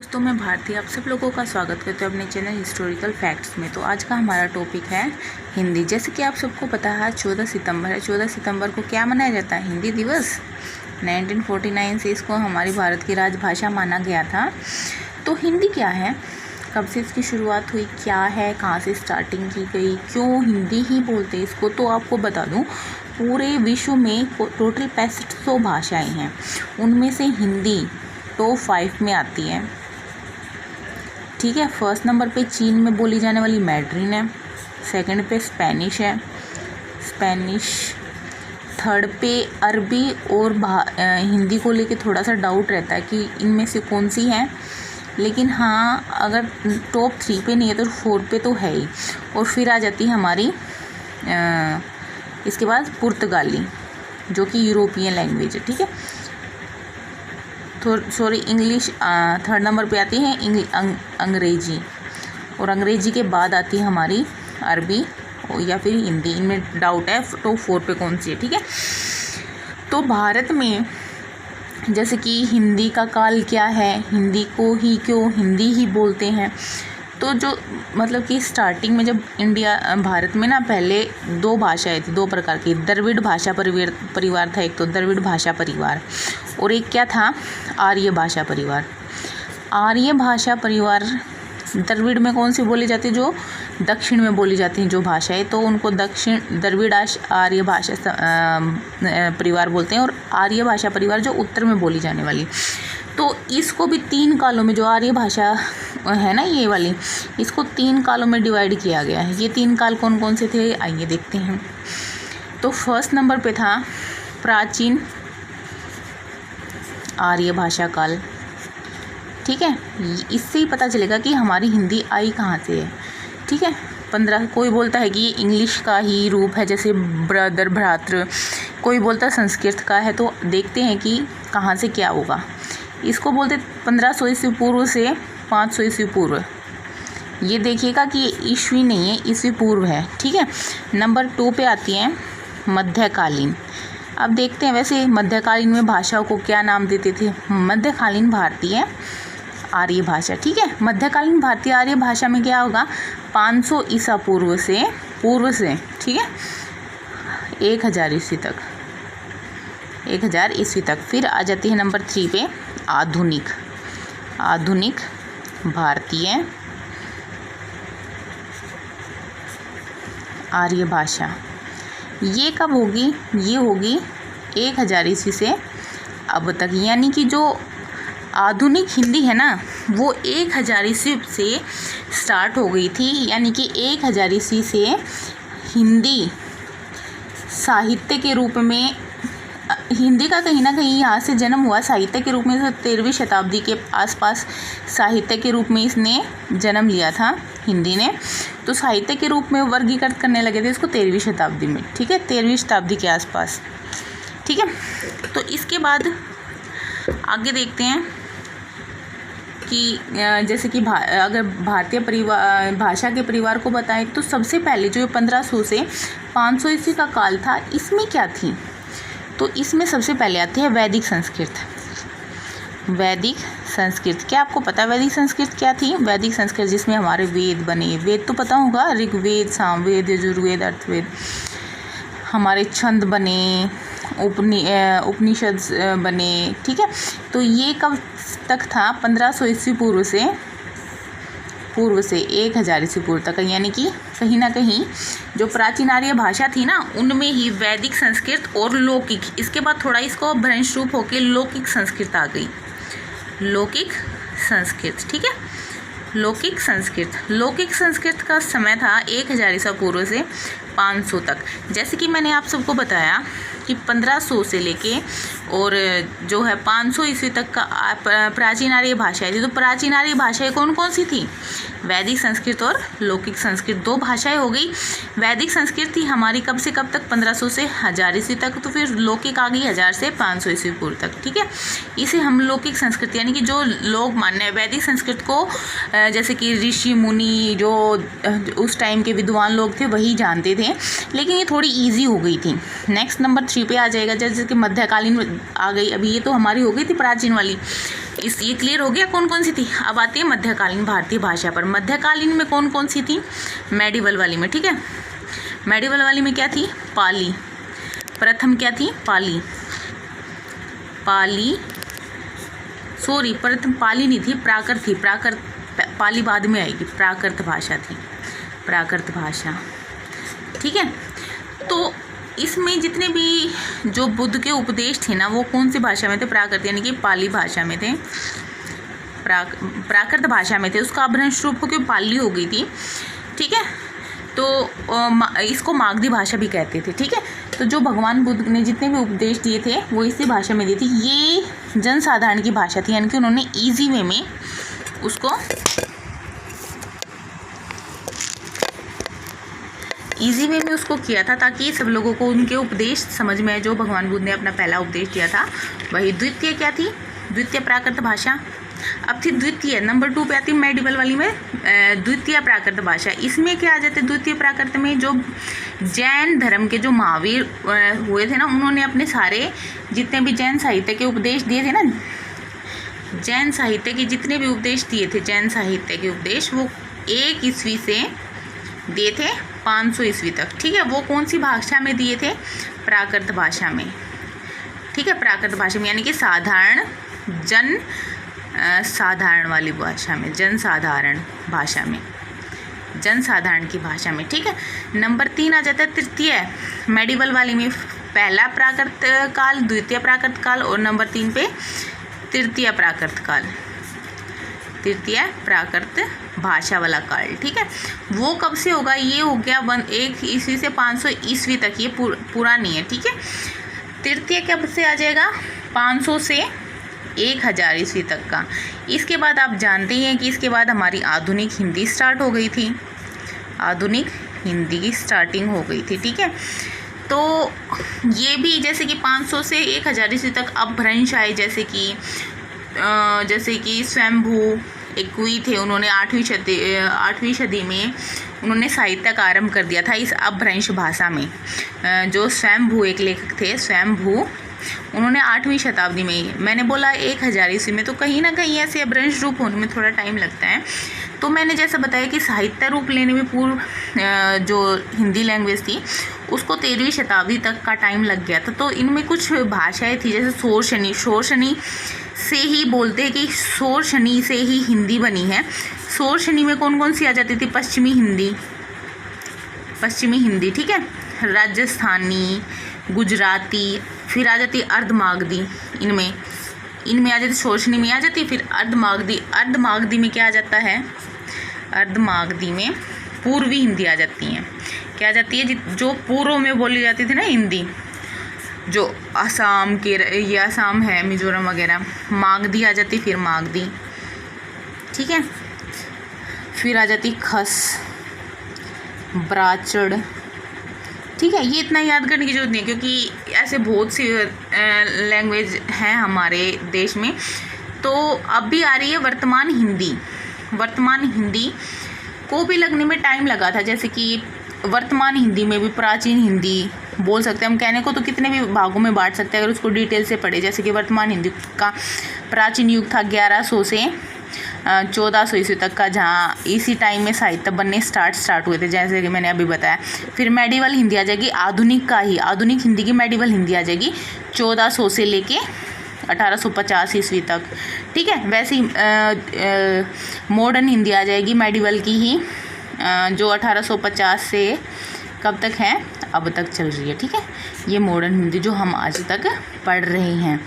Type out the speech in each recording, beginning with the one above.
दोस्तों मैं भारती आप सब लोगों का स्वागत करते हैं अपने चैनल हिस्टोरिकल फैक्ट्स में। तो आज का हमारा टॉपिक है हिंदी। जैसे कि आप सबको पता है 14 सितंबर है। 14 सितंबर को क्या मनाया जाता है? हिंदी दिवस। 1949 से इसको हमारी भारत की राजभाषा माना गया था। तो हिंदी क्या है, कब से इसकी शुरुआत हुई, क्या है, कहाँ से स्टार्टिंग की गई, क्यों हिंदी ही बोलते हैं इसको, तो आपको बता दूँ पूरे विश्व में टोटल 6500 भाषाएँ हैं। उनमें से हिंदी टॉप 5 में आती है। ठीक है, फर्स्ट नंबर पे चीन में बोली जाने वाली मैड्रिन है, सेकंड पे स्पेनिश है, थर्ड पे अरबी और हिंदी को लेके थोड़ा सा डाउट रहता है कि इनमें से कौन सी है, लेकिन हाँ अगर टॉप 3 पे नहीं है तो 4 पे तो है ही। और फिर आ जाती है हमारी इसके बाद पुर्तगाली, जो कि यूरोपियन लैंग्वेज है। ठीक है, तो इंग्लिश थर्ड नंबर पे आती है अंग्रेजी, और अंग्रेजी के बाद आती है हमारी अरबी या फिर हिंदी। इनमें डाउट है टॉप 4 पे कौन सी है। ठीक है, तो भारत में जैसे कि हिंदी का काल क्या है, हिंदी को ही क्यों हिंदी ही बोलते हैं, तो जो मतलब कि स्टार्टिंग में जब भारत में ना पहले 2 भाषाएं थी, 2 प्रकार की। द्रविड़ भाषा परिवार था एक, तो द्रविड़ भाषा परिवार, और एक क्या था, आर्य भाषा परिवार। आर्य भाषा परिवार द्रविड़ में कौन सी बोली जाती है, जो दक्षिण में बोली जाती हैं जो भाषाएं, तो उनको द्रविड़ आर्य भाषा परिवार बोलते हैं, और आर्य भाषा परिवार जो उत्तर में बोली जाने वाली। तो इसको भी 3 कालों में, जो आर्य भाषा है ना ये वाली, इसको 3 कालों में डिवाइड किया गया है। ये 3 काल कौन कौन से थे, आइए देखते हैं। तो फर्स्ट नंबर पे था प्राचीन आर्य भाषा काल। ठीक है, इससे ही पता चलेगा कि हमारी हिंदी आई कहाँ से है। ठीक है, 15 कोई बोलता है कि ये इंग्लिश का ही रूप है, जैसे ब्रदर भ्रातृ, कोई बोलता है संस्कृत का है। तो देखते हैं कि कहाँ से क्या होगा। इसको बोलते 1500 ईस्वी पूर्व से 500 ईस्वी पूर्व। ये देखिएगा कि ये ईस्वी नहीं है, ईस्वी पूर्व है। ठीक है, नंबर 2 पे आती है मध्यकालीन। अब देखते हैं वैसे मध्यकालीन में भाषाओं को क्या नाम देते थे। मध्यकालीन भारतीय आर्य भाषा। ठीक है, मध्यकालीन भारतीय आर्य भाषा में क्या होगा, 500 ईसा पूर्व से ठीक है 1000 ईस्वी तक, 1000 ईस्वी तक। फिर आ जाती है नंबर 3 पे आधुनिक भारतीय आर्य भाषा। ये कब होगी, ये होगी 1000 ईस्वी से अब तक। यानी कि जो आधुनिक हिंदी है ना, वो 1000 ईस्वी से स्टार्ट हो गई थी। यानी कि 1000 ईस्वी से हिंदी साहित्य के रूप में, हिंदी का कहीं ना कहीं यहाँ से जन्म हुआ साहित्य के रूप में। 13वीं शताब्दी के आसपास साहित्य के रूप में इसने जन्म लिया था हिंदी ने। तो साहित्य के रूप में वर्गीकृत करने लगे थे इसको 13वीं शताब्दी में। ठीक है, 13वीं शताब्दी के आसपास। ठीक है, तो इसके बाद आगे देखते हैं कि जैसे कि अगर भारतीय भाषा के परिवार को बताएं तो सबसे पहले जो 1500 से 500 ईस्वी का काल था, इसमें क्या थी, तो इसमें सबसे पहले आती है वैदिक संस्कृत। वैदिक संस्कृत क्या आपको पता है वैदिक संस्कृत क्या थी? वैदिक संस्कृत जिसमें हमारे वेद बने, वेद तो पता होगा, ऋग्वेद, सामवेद, यजुर्वेद, अर्थवेद, हमारे छंद बने, उपनिषद बने। ठीक है, तो ये कब तक था, 1500 ईस्वी पूर्व से 1000 ईस्वी पूर्व तक। यानी कि कहीं ना कहीं जो प्राचीन आर्य भाषा थी ना, उनमें ही वैदिक संस्कृत और लौकिक, इसके बाद थोड़ा इसको भ्रंश रूप होकर लौकिक संस्कृत आ गई। लौकिक संस्कृत। ठीक है, लौकिक संस्कृत का समय था 1000 ईसा पूर्व से 500 तक। जैसे कि मैंने आप सबको बताया कि 1500 से लेके और जो है 500 ईस्वी तक का प्राचीन आर्य भाषाएं थी। तो प्राचीन आर्य भाषाएं कौन कौन सी थी? वैदिक संस्कृत और लौकिक संस्कृत, 2 भाषाएं हो गई। वैदिक संस्कृत थी हमारी कब से कब तक, 1500 से 1000 ईस्वी तक। तो फिर लौकिक आ गई 1000 से 500 ईस्वी पूर्व तक। ठीक है, इसे हम लौकिक संस्कृत, यानी कि जो लोग मानने हैं वैदिक संस्कृत को, जैसे कि ऋषि मुनि जो उस टाइम के विद्वान लोग थे वही जानते थे, लेकिन ये थोड़ी ईजी हो गई थी। नेक्स्ट नंबर 3 पे आ जाएगा, जैसे कि मध्यकालीन आ गई। अभी ये तो हमारी हो गई थी प्राचीन वाली। ये क्लियर हो गया कौन कौन सी थी। अब आती है मध्यकालीन भारतीय भाषा पर। मध्यकालीन में कौन कौन सी थी, मेडिवल वाली में, ठीक है। मेडिवल वाली में क्या थी, पाली। प्रथम क्या थी, पाली। प्रथम पाली नहीं थी, प्राकृत थी। पाली बाद में आएगी, प्राकृत भाषा थी, प्राकृत भाषा, ठीक है। तो इसमें जितने भी जो बुद्ध के उपदेश थे ना, वो कौन सी भाषा में थे, प्राकृत यानी कि पाली भाषा में थे, प्राकृत भाषा में थे। उसका अपभ्रंश रूप होकर पाली हो गई थी, ठीक है। तो इसको मागधी भाषा भी कहते थे, ठीक है। तो जो भगवान बुद्ध ने जितने भी उपदेश दिए थे वो इसी भाषा में दिए थे। ये जनसाधारण की भाषा थी, यानी कि उन्होंने ईजी वे में उसको किया था, ताकि सब लोगों को उनके उपदेश समझ में आए। जो भगवान बुद्ध ने अपना पहला उपदेश दिया था वही। द्वितीय क्या थी, द्वितीय प्राकृत भाषा। अब थी द्वितीय, नंबर 2 पे आती है मेडिवल वाली में, द्वितीय प्राकृत भाषा। इसमें क्या आ जाते हैं, द्वितीय प्राकृत में जो जैन धर्म के जो महावीर हुए थे ना, उन्होंने अपने सारे जितने भी जैन साहित्य के उपदेश दिए थे ना, जैन साहित्य के जितने भी उपदेश दिए थे, जैन साहित्य के उपदेश, वो 1 ईस्वी से दिए थे 500 ईस्वी तक, ठीक है। वो कौन सी भाषा में दिए थे, प्राकृत भाषा में, ठीक है। प्राकृत भाषा में यानी कि साधारण वाली भाषा में, जनसाधारण भाषा में, जनसाधारण की भाषा में, ठीक है। नंबर 3 आ जाता है तृतीय मेडिवल वाली में, पहला प्राकृत काल, द्वितीय प्राकृत काल, और नंबर 3 पे तृतीय प्राकृत काल, तृतीय प्राकृत भाषा वाला काल, ठीक है। वो कब से होगा, ये हो गया 1 ईस्वी से 500 ईस्वी तक, ये पूरा नहीं है, ठीक है। तृतीय कब से आ जाएगा, 500 से 1000 ईस्वी तक का। इसके बाद आप जानते ही हैं कि इसके बाद हमारी आधुनिक हिंदी स्टार्ट हो गई थी, आधुनिक हिंदी की स्टार्टिंग हो गई थी, ठीक है। तो ये भी जैसे कि 500 से 1000 ईस्वी तक अपभ्रंश आए, जैसे कि स्वयंभू एक कवि थे, उन्होंने 8वीं सदी में उन्होंने साहित्य का आरंभ कर दिया था इस अपभ्रंश भाषा में। जो स्वयंभू एक लेखक थे, स्वयंभू, उन्होंने 8वीं शताब्दी में ही, मैंने बोला 1000 ईस्वी में, तो कहीं ना कहीं ऐसे अपभ्रंश रूप होने में थोड़ा टाइम लगता है। तो मैंने जैसा बताया कि साहित्य रूप लेने में पूर्व जो हिंदी लैंग्वेज थी उसको 13वीं शताब्दी तक का टाइम लग गया था। तो इनमें कुछ भाषाएं थी, जैसे शोरशनी से ही बोलते हैं कि शोरशनी से ही हिंदी बनी है। शोरशनी में कौन कौन सी आ जाती थी, पश्चिमी हिंदी, ठीक है, राजस्थानी, गुजराती, फिर आ जाती अर्धमागधी, इनमें आ जाती, शोरशनी में आ जाती, फिर अर्धमागधी में क्या आ जाता है, अर्धमागधी में पूर्वी हिंदी आ जाती है। क्या आ जाती है, जो पूर्व में बोली जाती थी ना हिंदी, जो असम के, ये असम है, मिजोरम वगैरह, मागधी आ जाती, फिर मागधी, ठीक है। फिर आ जाती खस, ब्राचड़, ठीक है। ये इतना याद करने की जरूरत नहीं है, क्योंकि ऐसे बहुत सी लैंग्वेज हैं हमारे देश में। तो अब भी आ रही है वर्तमान हिंदी को भी लगने में टाइम लगा था। जैसे कि वर्तमान हिंदी में भी प्राचीन हिंदी बोल सकते हैं हम, कहने को तो कितने भी भागों में बांट सकते हैं अगर उसको डिटेल से पढ़े। जैसे कि वर्तमान हिंदी का प्राचीन युग था 1100 से 1400 ईस्वी तक का, जहाँ इसी टाइम में साहित्य बनने स्टार्ट हुए थे, जैसे कि मैंने अभी बताया। फिर मेडिवल हिंदी आ जाएगी, आधुनिक हिंदी की मेडिवल हिंदी आ जाएगी 1400 से लेके 1850 ईस्वी तक, ठीक है। वैसे ही मॉडर्न हिंदी आ जाएगी मेडिवल की ही, जो 1850 से कब तक है, अब तक चल रही है, ठीक है। ये मॉडर्न हिंदी जो हम आज तक पढ़ रहे हैं,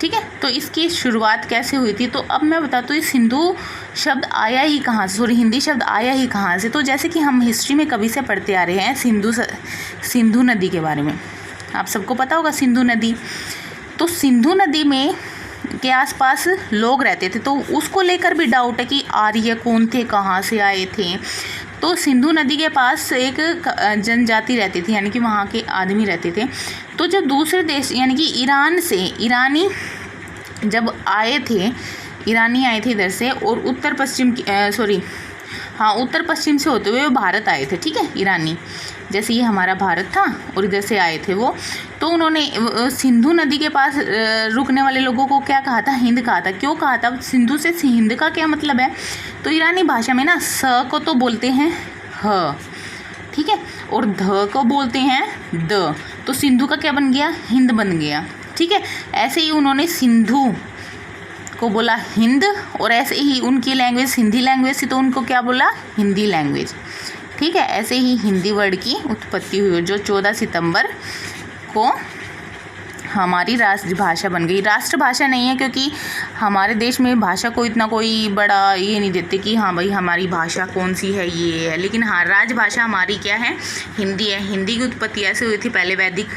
ठीक है। तो इसकी शुरुआत कैसे हुई थी, तो अब मैं बताती हूँ, इस हिंदी शब्द आया ही कहाँ से। तो जैसे कि हम हिस्ट्री में कभी से पढ़ते आ रहे हैं सिंधु नदी के बारे में, आप सबको पता होगा सिंधु नदी। तो सिंधु नदी में के आसपास लोग रहते थे, तो उसको लेकर भी डाउट है कि आर्य कौन थे, कहाँ से आए थे। तो सिंधु नदी के पास एक जनजाति रहती थी, यानी कि वहाँ के आदमी रहते थे। तो जो दूसरे देश यानी कि ईरानी जब आए थे, ईरानी आए थे इधर से, और उत्तर पश्चिम से होते हुए भारत आए थे, ठीक है। ईरानी, जैसे ये हमारा भारत था और इधर से आए थे वो। तो तो उन्होंने सिंधु नदी के पास रुकने वाले लोगों को क्या कहा था? हिंद कहा था। क्यों कहा था? सिंधु से हिंद का क्या मतलब है? तो ईरानी भाषा में ना स को तो बोलते हैं ह, ठीक है, और ध को बोलते हैं द, तो सिंधु का क्या बन गया? हिंद बन गया, ठीक है। ऐसे ही उन्होंने सिंधु को बोला हिंद, और ऐसे ही उनकी लैंग्वेज हिंदी लैंग्वेज थी तो उनको क्या बोला? हिंदी लैंग्वेज, ठीक है। ऐसे ही हिंदी वर्ड की उत्पत्ति हुई जो 14 सितंबर को हमारी राष्ट्रभाषा बन गई। राष्ट्रभाषा नहीं है क्योंकि हमारे देश में भाषा को इतना कोई बड़ा ये नहीं देते कि हाँ भाई हमारी भाषा कौन सी है, ये है, लेकिन हाँ राजभाषा हमारी क्या है? हिंदी है। हिंदी की उत्पत्ति ऐसे हुई थी, पहले वैदिक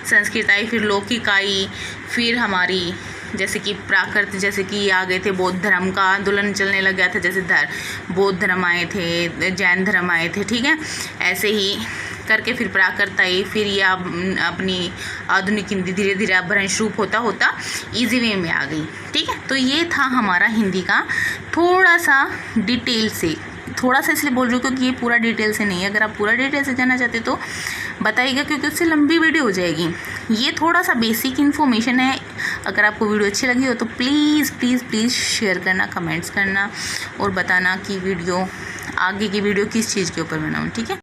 संस्कृत आई, फिर लौकिक आई, फिर हमारी जैसे कि प्राकृत, जैसे कि आ गए थे बौद्ध धर्म का आंदोलन चलने लग गया था, जैसे बौद्ध धर्म आए थे, जैन धर्म आए थे, ठीक है। ऐसे ही करके फिर प्राकृत आई, फिर ये अपनी आधुनिक हिंदी धीरे धीरे अपभ्रंश रूप होता होता इजी वे में आ गई, ठीक है। तो ये था हमारा हिंदी का थोड़ा सा डिटेल से, थोड़ा सा इसलिए बोल रही हूँ क्योंकि ये पूरा डिटेल से नहीं है। अगर आप पूरा डिटेल से जानना चाहते तो बताइएगा, क्योंकि उससे लंबी वीडियो हो जाएगी। ये थोड़ा सा बेसिक इन्फॉर्मेशन है। अगर आपको वीडियो अच्छी लगी हो तो प्लीज़ प्लीज़ प्लीज़ शेयर करना, कमेंट्स करना और बताना कि वीडियो आगे की वीडियो किस चीज़ के ऊपर बनाऊँ, ठीक है।